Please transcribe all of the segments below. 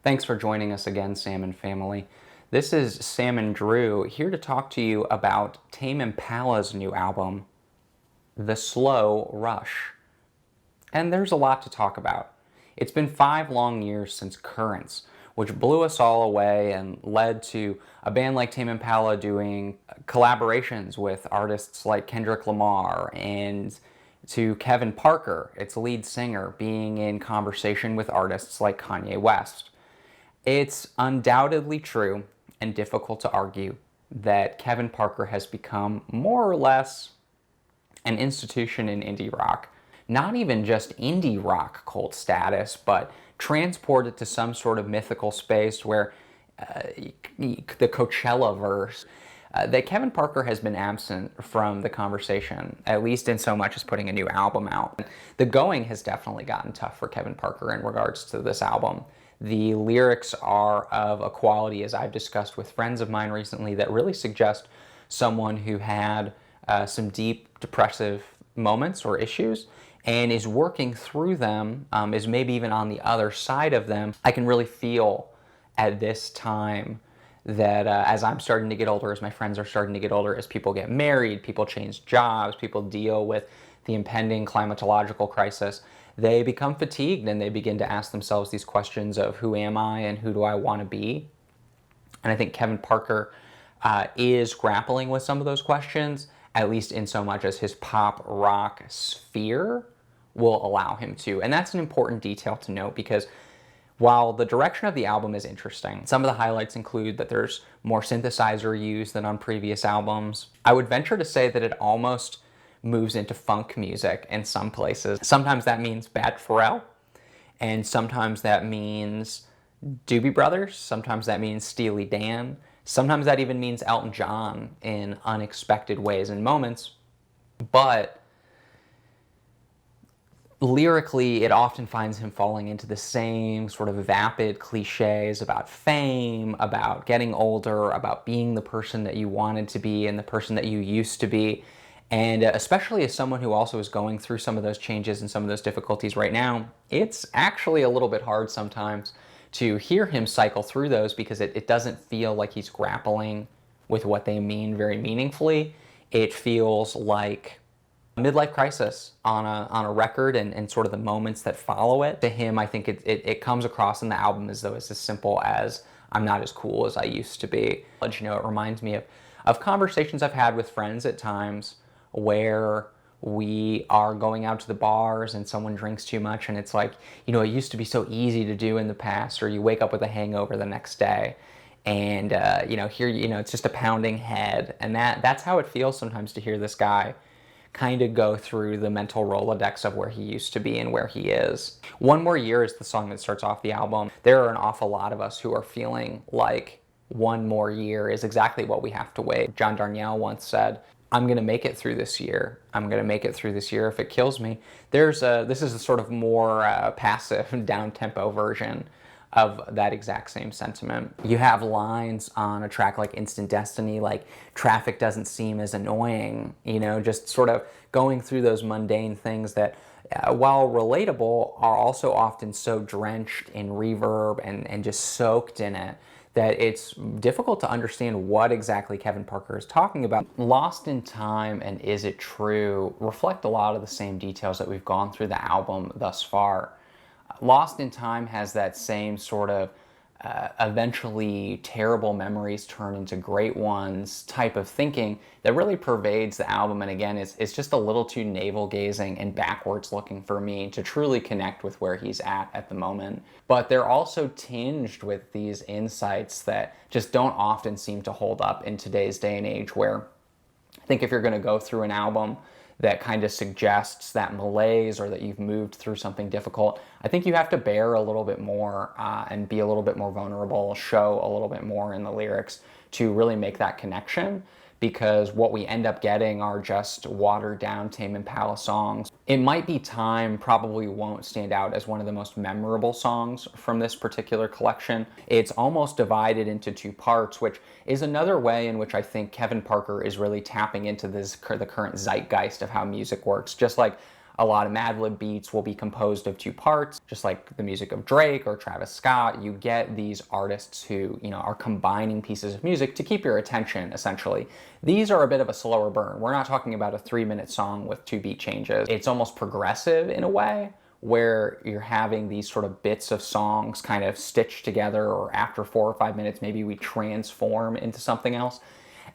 Thanks for joining us again, Salmon family. This is Salmondrw here to talk to you about Tame Impala's new album, The Slow Rush. And there's a lot to talk about. It's been 5 long years since Currents, which blew us all away and led to a band like Tame Impala doing collaborations with artists like Kendrick Lamar, and to Kevin Parker, its lead singer, being in conversation with artists like Kanye West. It's undoubtedly true and difficult to argue that Kevin Parker has become more or less an institution in indie rock. Not even just indie rock cult status, but transported to some sort of mythical space where the Coachella-verse, that Kevin Parker has been absent from the conversation, at least in so much as putting a new album out. The going has definitely gotten tough for Kevin Parker in regards to this album. The lyrics are of a quality, as I've discussed with friends of mine recently, that really suggest someone who had some deep depressive moments or issues and is working through them, is maybe even on the other side of them. I can really feel at this time that as I'm starting to get older, as my friends are starting to get older, as people get married, people change jobs, people deal with the impending climatological crisis, they become fatigued and they begin to ask themselves these questions of who am I and who do I want to be? And I think Kevin Parker is grappling with some of those questions, at least in so much as his pop rock sphere will allow him to. And that's an important detail to note, because while the direction of the album is interesting, some of the highlights include that there's more synthesizer use than on previous albums. I would venture to say that it almost moves into funk music in some places. Sometimes that means Bad Pharrell, and sometimes that means Doobie Brothers, sometimes that means Steely Dan, sometimes that even means Elton John in unexpected ways and moments. But lyrically, it often finds him falling into the same sort of vapid cliches about fame, about getting older, about being the person that you wanted to be and the person that you used to be. And especially as someone who also is going through some of those changes and some of those difficulties right now, it's actually a little bit hard sometimes to hear him cycle through those, because it doesn't feel like he's grappling with what they mean very meaningfully. It feels like a midlife crisis on a record, and sort of the moments that follow it. To him, I think it comes across in the album as though it's as simple as, I'm not as cool as I used to be. You know, it reminds me of conversations I've had with friends at times where we are going out to the bars and someone drinks too much, and it's like, you know, it used to be so easy to do in the past, or you wake up with a hangover the next day, and you know, here, you know, it's just a pounding head. And that's how it feels sometimes to hear this guy kind of go through the mental Rolodex of where he used to be and where he is. One More Year is the song that starts off the album. There are an awful lot of us who are feeling like one more year is exactly what we have to wait. John Darnielle once said, I'm going to make it through this year. I'm going to make it through this year if it kills me. This is a sort of more passive, down-tempo version of that exact same sentiment. You have lines on a track like Instant Destiny, like traffic doesn't seem as annoying, you know, just sort of going through those mundane things that, while relatable, are also often so drenched in reverb and just soaked in it, that it's difficult to understand what exactly Kevin Parker is talking about. Lost in Time and Is It True reflect a lot of the same details that we've gone through the album thus far. Lost in Time has that same sort of eventually terrible memories turn into great ones type of thinking that really pervades the album, and again, it's just a little too navel-gazing and backwards looking for me to truly connect with where he's at the moment. But they're also tinged with these insights that just don't often seem to hold up in today's day and age, where I think if you're going to go through an album that kind of suggests that malaise or that you've moved through something difficult, I think you have to bear a little bit more and be a little bit more vulnerable, show a little bit more in the lyrics to really make that connection. Because what we end up getting are just watered down Tame Impala songs. It Might Be Time probably won't stand out as one of the most memorable songs from this particular collection. It's almost divided into 2 parts, which is another way in which I think Kevin Parker is really tapping into the current zeitgeist of how music works. Just like A lot of Mad Lib beats will be composed of two parts, just like the music of Drake or Travis Scott. You get these artists who, are combining pieces of music to keep your attention, essentially. These are a bit of a slower burn. We're not talking about a 3-minute song with 2 beat changes. It's almost progressive in a way, where you're having these sort of bits of songs kind of stitched together, or after 4 or 5 minutes, maybe we transform into something else.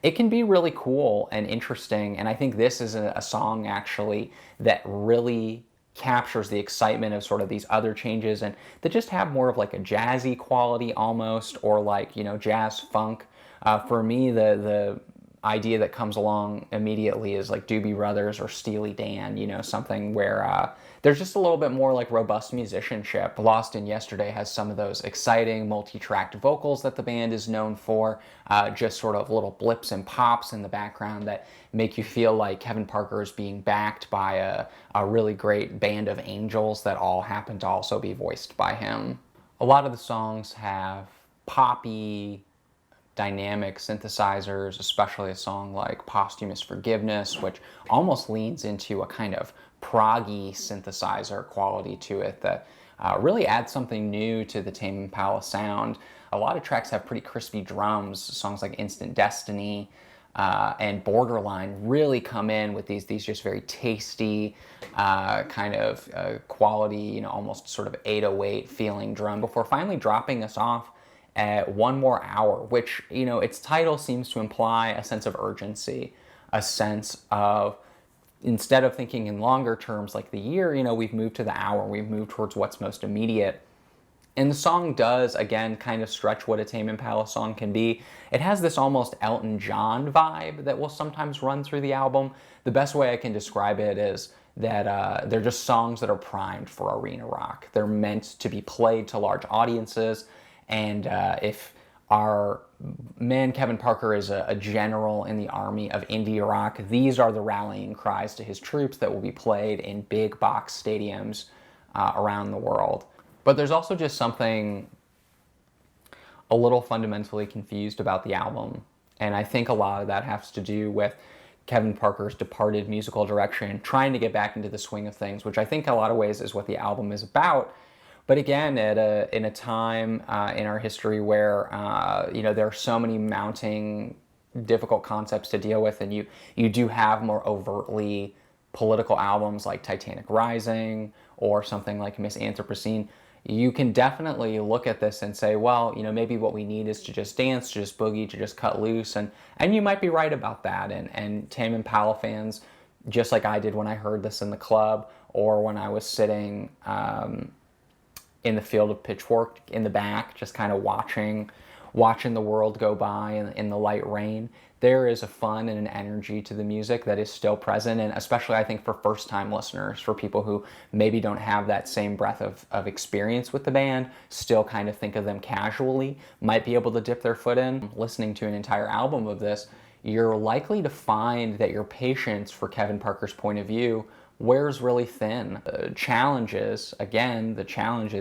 It can be really cool and interesting, and I think this is a song actually that really captures the excitement of sort of these other changes, and that just have more of like a jazzy quality almost, or like, jazz funk. For me, the idea that comes along immediately is like Doobie Brothers or Steely Dan, something where there's just a little bit more like robust musicianship. Lost in Yesterday has some of those exciting multi-tracked vocals that the band is known for, just sort of little blips and pops in the background that make you feel like Kevin Parker is being backed by a really great band of angels that all happen to also be voiced by him. A lot of the songs have poppy, dynamic synthesizers, especially a song like Posthumous Forgiveness, which almost leans into a kind of proggy synthesizer quality to it that really adds something new to the Tame Impala sound. A lot of tracks have pretty crispy drums. Songs like Instant Destiny and Borderline really come in with these just very tasty kind of quality, almost sort of 808 feeling drum before finally dropping us off at One More Hour, which, its title seems to imply a sense of urgency, a sense of, instead of thinking in longer terms like the year, we've moved to the hour, we've moved towards what's most immediate. And the song does, again, kind of stretch what a Tame Impala song can be. It has this almost Elton John vibe that will sometimes run through the album. The best way I can describe it is that they're just songs that are primed for arena rock. They're meant to be played to large audiences. And if our man Kevin Parker is a general in the army of indie rock, these are the rallying cries to his troops that will be played in big box stadiums around the world. But there's also just something a little fundamentally confused about the album. And I think a lot of that has to do with Kevin Parker's departed musical direction, trying to get back into the swing of things, which I think in a lot of ways is what the album is about. But again, in a time in our history where there are so many mounting difficult concepts to deal with, and you do have more overtly political albums like Titanic Rising or something like Miss Anthropocene, you can definitely look at this and say, well, maybe what we need is to just dance, to just boogie, to just cut loose, and you might be right about that. And Tame Impala fans, just like I did when I heard this in the club, or when I was sitting in the field of Pitchfork in the back, just kind of watching the world go by in the light rain, there is a fun and an energy to the music that is still present, and especially I think for first-time listeners, for people who maybe don't have that same breadth of experience with the band, still kind of think of them casually, might be able to dip their foot in. Listening to an entire album of this, you're likely to find that your patience for Kevin Parker's point of view wears really thin. The challenges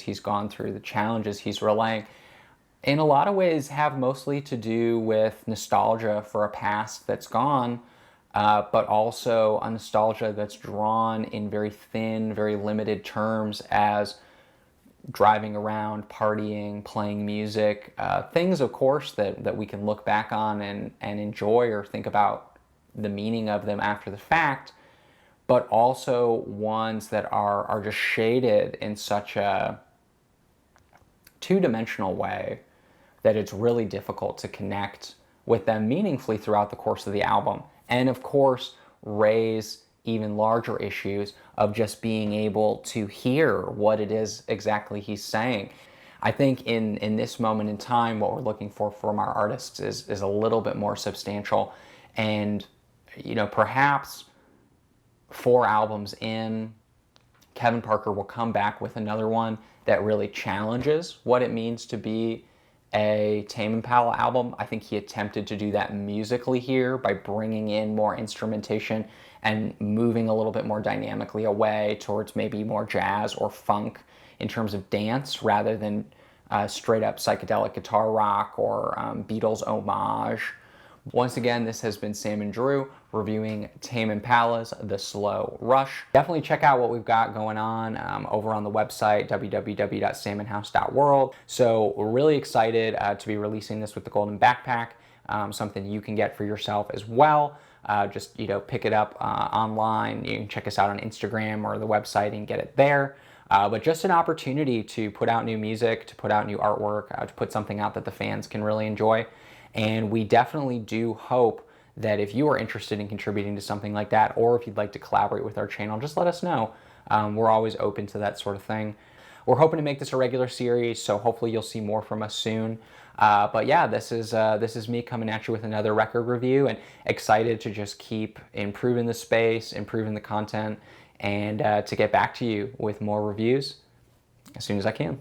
he's gone through, the challenges he's relaying, in a lot of ways have mostly to do with nostalgia for a past that's gone, but also a nostalgia that's drawn in very thin, very limited terms as driving around, partying, playing music, things, of course, that we can look back on and enjoy or think about the meaning of them after the fact, but also ones that are just shaded in such a two-dimensional way that it's really difficult to connect with them meaningfully throughout the course of the album. And of course, raise even larger issues of just being able to hear what it is exactly he's saying. I think in this moment in time, what we're looking for from our artists is a little bit more substantial. And, perhaps 4 albums in, Kevin Parker will come back with another one that really challenges what it means to be a Tame Impala album. I think he attempted to do that musically here by bringing in more instrumentation and moving a little bit more dynamically away towards maybe more jazz or funk in terms of dance, rather than straight up psychedelic guitar rock or Beatles homage. Once again, this has been Salmondrw reviewing Tame Impala's The Slow Rush. Definitely check out what we've got going on over on the website, www.salmonhouse.world. So we're really excited to be releasing this with the Golden Backpack, something you can get for yourself as well. Just pick it up online. You can check us out on Instagram or the website and get it there. But just an opportunity to put out new music, to put out new artwork, to put something out that the fans can really enjoy. And we definitely do hope that if you are interested in contributing to something like that, or if you'd like to collaborate with our channel, just let us know. We're always open to that sort of thing. We're hoping to make this a regular series, so hopefully you'll see more from us soon. But yeah, this is me coming at you with another record review, and excited to just keep improving the space, improving the content, and to get back to you with more reviews as soon as I can.